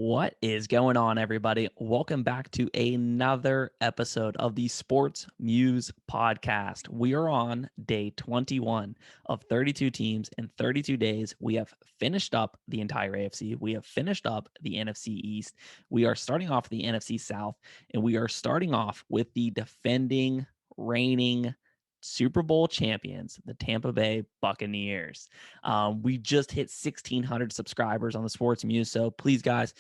What is going on, everybody? Welcome back to another episode of the Sports Muse podcast. We are on day 21 of 32 teams in 32 days. We have finished up the entire AFC. We have finished up the NFC East. We are starting off the NFC South, and we are starting off with the defending, reigning Super Bowl champions, the Tampa Bay Buccaneers. We just hit 1,600 subscribers on the Sports Muse. So please, guys,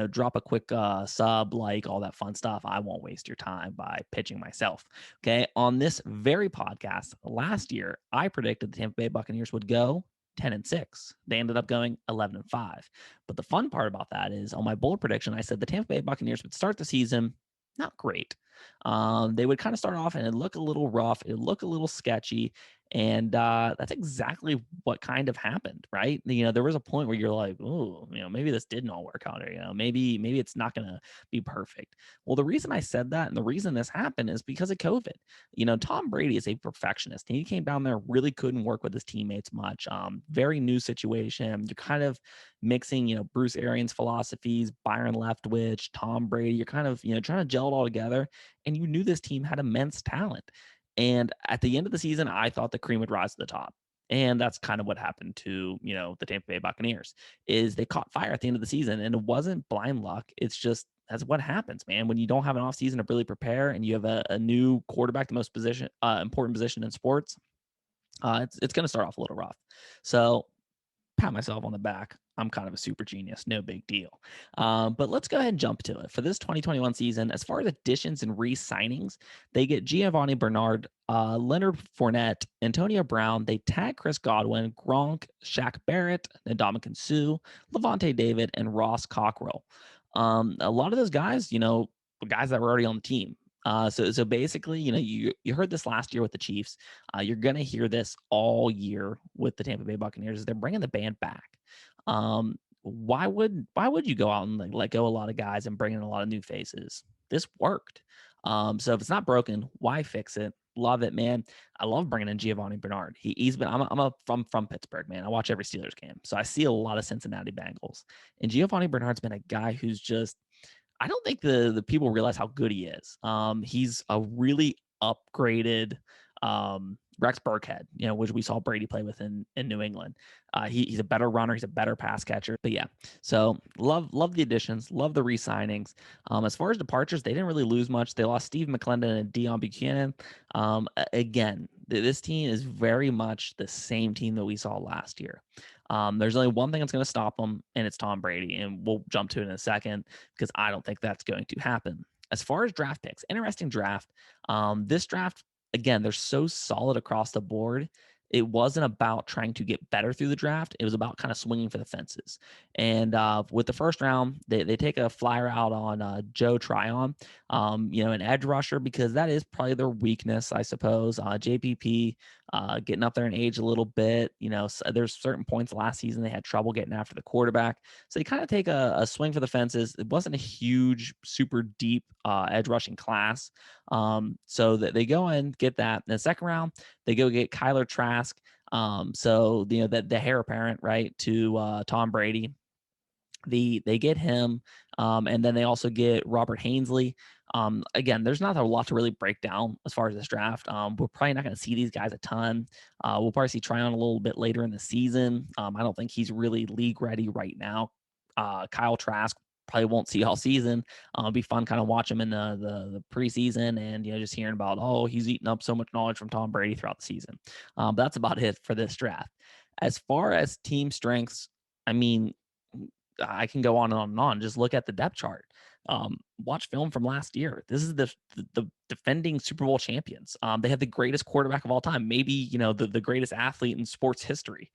drop a quick sub, like, all that fun stuff. I won't waste your time by pitching myself. Okay. On this very podcast last year, I predicted the Tampa Bay Buccaneers would go 10-6. They ended up going 11-5. But the fun part about that is on my bold prediction, I said the Tampa Bay Buccaneers would start the season not great. They would kind of start off and it look a little rough. It look a little sketchy. And that's exactly what kind of happened, right? There was a point where you're like, oh, maybe this didn't all work out, or maybe it's not going to be perfect. Well, the reason I said that and the reason this happened is because of COVID. Tom Brady is a perfectionist. He came down there, really couldn't work with his teammates much. Very new situation. You're kind of mixing, Bruce Arians' philosophies, Byron Leftwich, Tom Brady. You're kind of, trying to gel it all together. And you knew this team had immense talent. And at the end of the season, I thought the cream would rise to the top. And that's kind of what happened to, the Tampa Bay Buccaneers is they caught fire at the end of the season. And it wasn't blind luck. It's just that's what happens, man. When you don't have an offseason to really prepare and you have a new quarterback, the most important position in sports, it's going to start off a little rough. So pat myself on the back. I'm kind of a super genius. No big deal. But let's go ahead and jump to it. For this 2021 season, as far as additions and re-signings, they get Giovanni Bernard, Leonard Fournette, Antonio Brown. They tag Chris Godwin, Gronk, Shaq Barrett, Ndamukong Suh, Levante David, and Ross Cockrell. A lot of those guys, guys that were already on the team. So basically, you heard this last year with the Chiefs. You're gonna hear this all year with the Tampa Bay Buccaneers. They're bringing the band back. Why would you go out and let go a lot of guys and bring in a lot of new faces? This worked. So if it's not broken, why fix it? Love it, man. I love bringing in Giovanni Bernard. He's been. I'm from Pittsburgh, man. I watch every Steelers game, so I see a lot of Cincinnati Bengals. And Giovanni Bernard's been a guy who's just I don't think the people realize how good he is. He's a really upgraded Rex Burkhead, which we saw Brady play with in New England. He's a better runner. He's a better pass catcher. But yeah, so love the additions, love the re-signings. As far as departures, they didn't really lose much. They lost Steve McClendon and Deion Buchanan. Again, this team is very much the same team that we saw last year. There's only one thing that's going to stop them, and it's Tom Brady. And we'll jump to it in a second because I don't think that's going to happen. As far as draft picks, interesting draft. This draft, again, they're so solid across the board. It wasn't about trying to get better through the draft. It was about kind of swinging for the fences. And with the first round, they take a flyer out on Joe Tryon, an edge rusher, because that is probably their weakness, I suppose. JPP getting up there in age a little bit. So there's certain points last season they had trouble getting after the quarterback. So they kind of take a swing for the fences. It wasn't a huge, super deep edge rushing class. So that they go and get that. In the second round, they go get Kyler Trask. So the heir apparent, right, to Tom Brady. They get him, and then they also get Robert Hainsley. Again, there's not a lot to really break down as far as this draft. We're probably not going to see these guys a ton. We'll probably see Tryon a little bit later in the season. I don't think he's really league ready right now. Kyle Trask probably won't see all season. It'll be fun kind of watch him in the preseason and just hearing about he's eating up so much knowledge from Tom Brady throughout the season. But that's about it for this draft. As far as team strengths, I mean, I can go on and on and on. Just look at the depth chart. Watch film from last year. This is the defending Super Bowl champions. They have the greatest quarterback of all time, maybe the greatest athlete in sports history.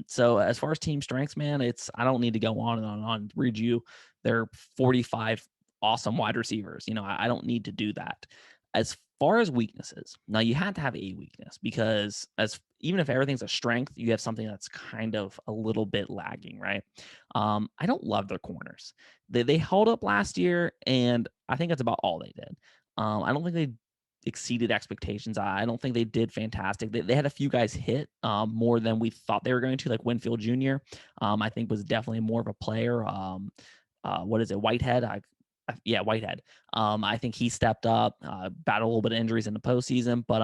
So as far as team strengths, man, I don't need to go on and on and on. Read you their 45 awesome wide receivers. I don't need to do that. As far as weaknesses, now you had to have a weakness because even if everything's a strength, you have something that's kind of a little bit lagging, right? I don't love their corners. They held up last year, and I think that's about all they did. I don't think they exceeded expectations. I don't think they did fantastic. They had a few guys hit more than we thought they were going to, like Winfield Jr. I think was definitely more of a player. what is it, Whitehead? Yeah, Whitehead. I think he stepped up, battled a little bit of injuries in the postseason, but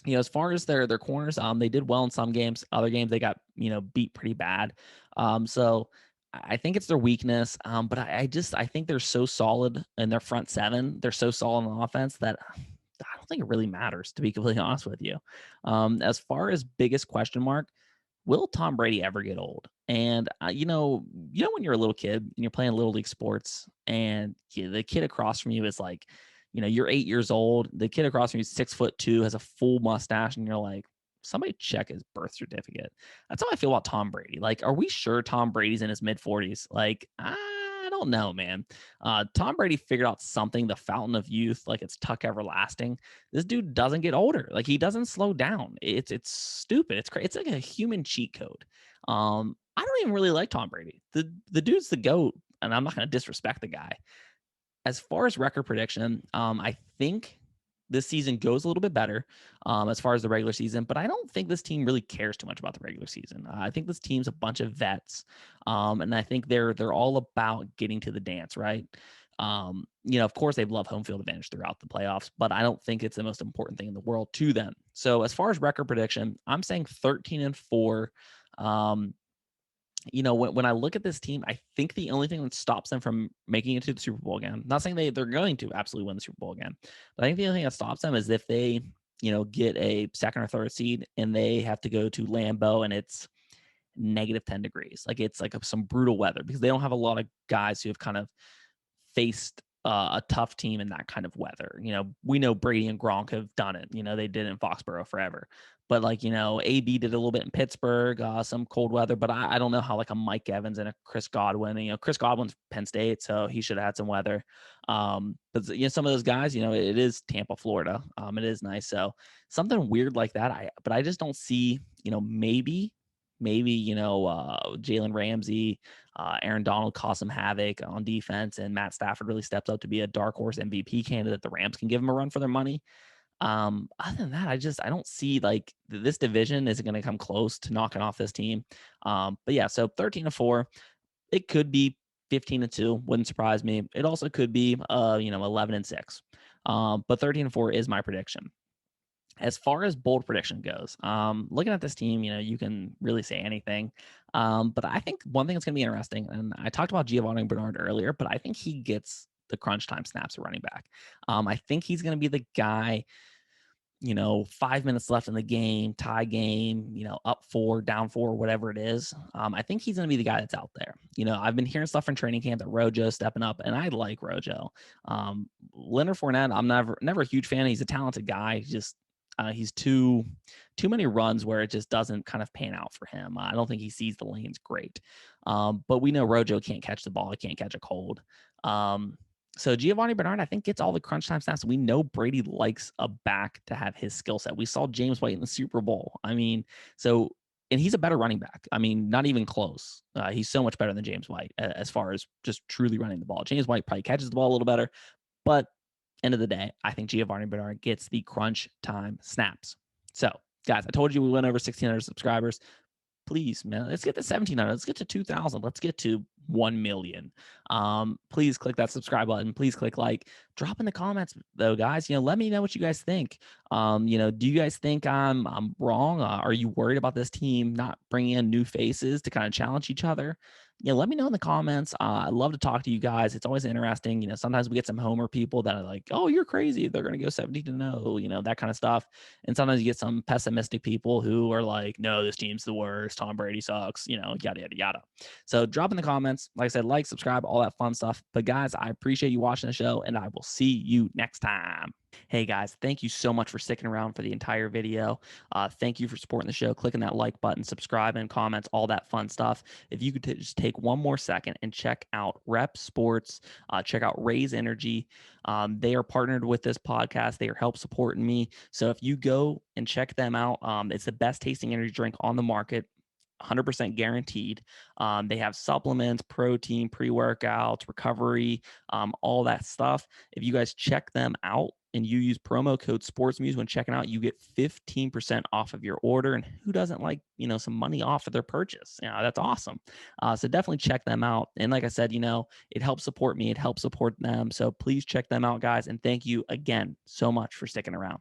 as far as their corners, they did well in some games. Other games they got beat pretty bad. So I think it's their weakness. But I think they're so solid in their front seven. They're so solid on offense that I don't think it really matters, to be completely honest with you. As far as biggest question mark, will Tom Brady ever get old? And when you're a little kid and you're playing little league sports, and the kid across from you is like, you're 8 years old. The kid across from you is 6'2", has a full mustache, and you're like, somebody check his birth certificate. That's how I feel about Tom Brady. Like, are we sure Tom Brady's in his mid-40s? Like, I don't know, man. Tom Brady figured out something, the fountain of youth, like it's Tuck Everlasting. This dude doesn't get older. Like, he doesn't slow down. It's stupid. It's crazy. It's like a human cheat code. I don't even really like Tom Brady. The dude's the GOAT, and I'm not going to disrespect the guy. As far as record prediction, I think this season goes a little bit better as far as the regular season, but I don't think this team really cares too much about the regular season. I think this team's a bunch of vets, and I think they're all about getting to the dance, right? Of course, they love home field advantage throughout the playoffs, but I don't think it's the most important thing in the world to them. So, as far as record prediction, I'm saying 13-4. When I look at this team, I think the only thing that stops them from making it to the Super Bowl again, not saying they're going to absolutely win the Super Bowl again, but I think the only thing that stops them is if they, get a second or third seed and they have to go to Lambeau and it's -10 degrees. Like, it's like some brutal weather, because they don't have a lot of guys who have kind of faced a tough team in that kind of weather. We know Brady and Gronk have done it. They did it in Foxborough forever. But AB did a little bit in Pittsburgh, some cold weather. But I don't know how like a Mike Evans and a Chris Godwin. Chris Godwin's Penn State, so he should have had some weather. But some of those guys, it is Tampa, Florida. It is nice. So something weird like that. But I just don't see. Maybe Jalen Ramsey, Aaron Donald caused some havoc on defense, and Matt Stafford really stepped up to be a dark horse MVP candidate. The Rams can give him a run for their money. Other than that, I don't see like this division isn't going to come close to knocking off this team. But yeah, so 13-4, it could be 15-2, wouldn't surprise me. It also could be 11-6. But 13-4 is my prediction. As far as bold prediction goes, looking at this team, you can really say anything. But I think one thing that's going to be interesting, and I talked about Giovanni Bernard earlier, but I think he gets the crunch time snaps at running back. I think he's going to be the guy, 5 minutes left in the game, tie game, up 4, down 4, whatever it is. I think he's going to be the guy that's out there. I've been hearing stuff from training camp that Rojo's stepping up, and I like Rojo. Leonard Fournette, I'm never a huge fan. He's a talented guy. He's too many runs where it just doesn't kind of pan out for him. I don't think he sees the lanes great. But we know Rojo can't catch the ball. He can't catch a cold. So Giovanni Bernard, I think, gets all the crunch time snaps. We know Brady likes a back to have his skill set. We saw James White in the Super Bowl. And he's a better running back. Not even close. He's so much better than James White as far as just truly running the ball. James White probably catches the ball a little better, but end of the day, I think Giovanni Bernard gets the crunch time snaps. So, guys, I told you we went over 1,600 subscribers. Please, man, let's get to 1,700. Let's get to 2,000. Let's get to 1 million. Please click that subscribe button. Please click like. Drop in the comments, though, guys. Let me know what you guys think. Do you guys think I'm wrong? Are you worried about this team not bringing in new faces to kind of challenge each other? Let me know in the comments. I'd love to talk to you guys. It's always interesting. Sometimes we get some homer people that are like, oh, you're crazy. They're going to go 17-0, that kind of stuff. And sometimes you get some pessimistic people who are like, no, this team's the worst. Tom Brady sucks, yada, yada, yada. So drop in the comments. Like I said, like, subscribe, all that fun stuff. But guys, I appreciate you watching the show, and I will see you next time. Hey guys, thank you so much for sticking around for the entire video. Thank you for supporting the show, clicking that like button, subscribing, comments, all that fun stuff. If you could just take one more second and check out Rep Sports, check out Raise Energy. They are partnered with this podcast. They are help supporting me. So if you go and check them out, it's the best tasting energy drink on the market. 100% guaranteed. They have supplements, protein, pre-workouts, recovery, all that stuff. If you guys check them out, and you use promo code SportsMuse when checking out, you get 15% off of your order. And who doesn't like, some money off of their purchase? That's awesome. So definitely check them out. And like I said, it helps support me. It helps support them. So please check them out, guys. And thank you again so much for sticking around.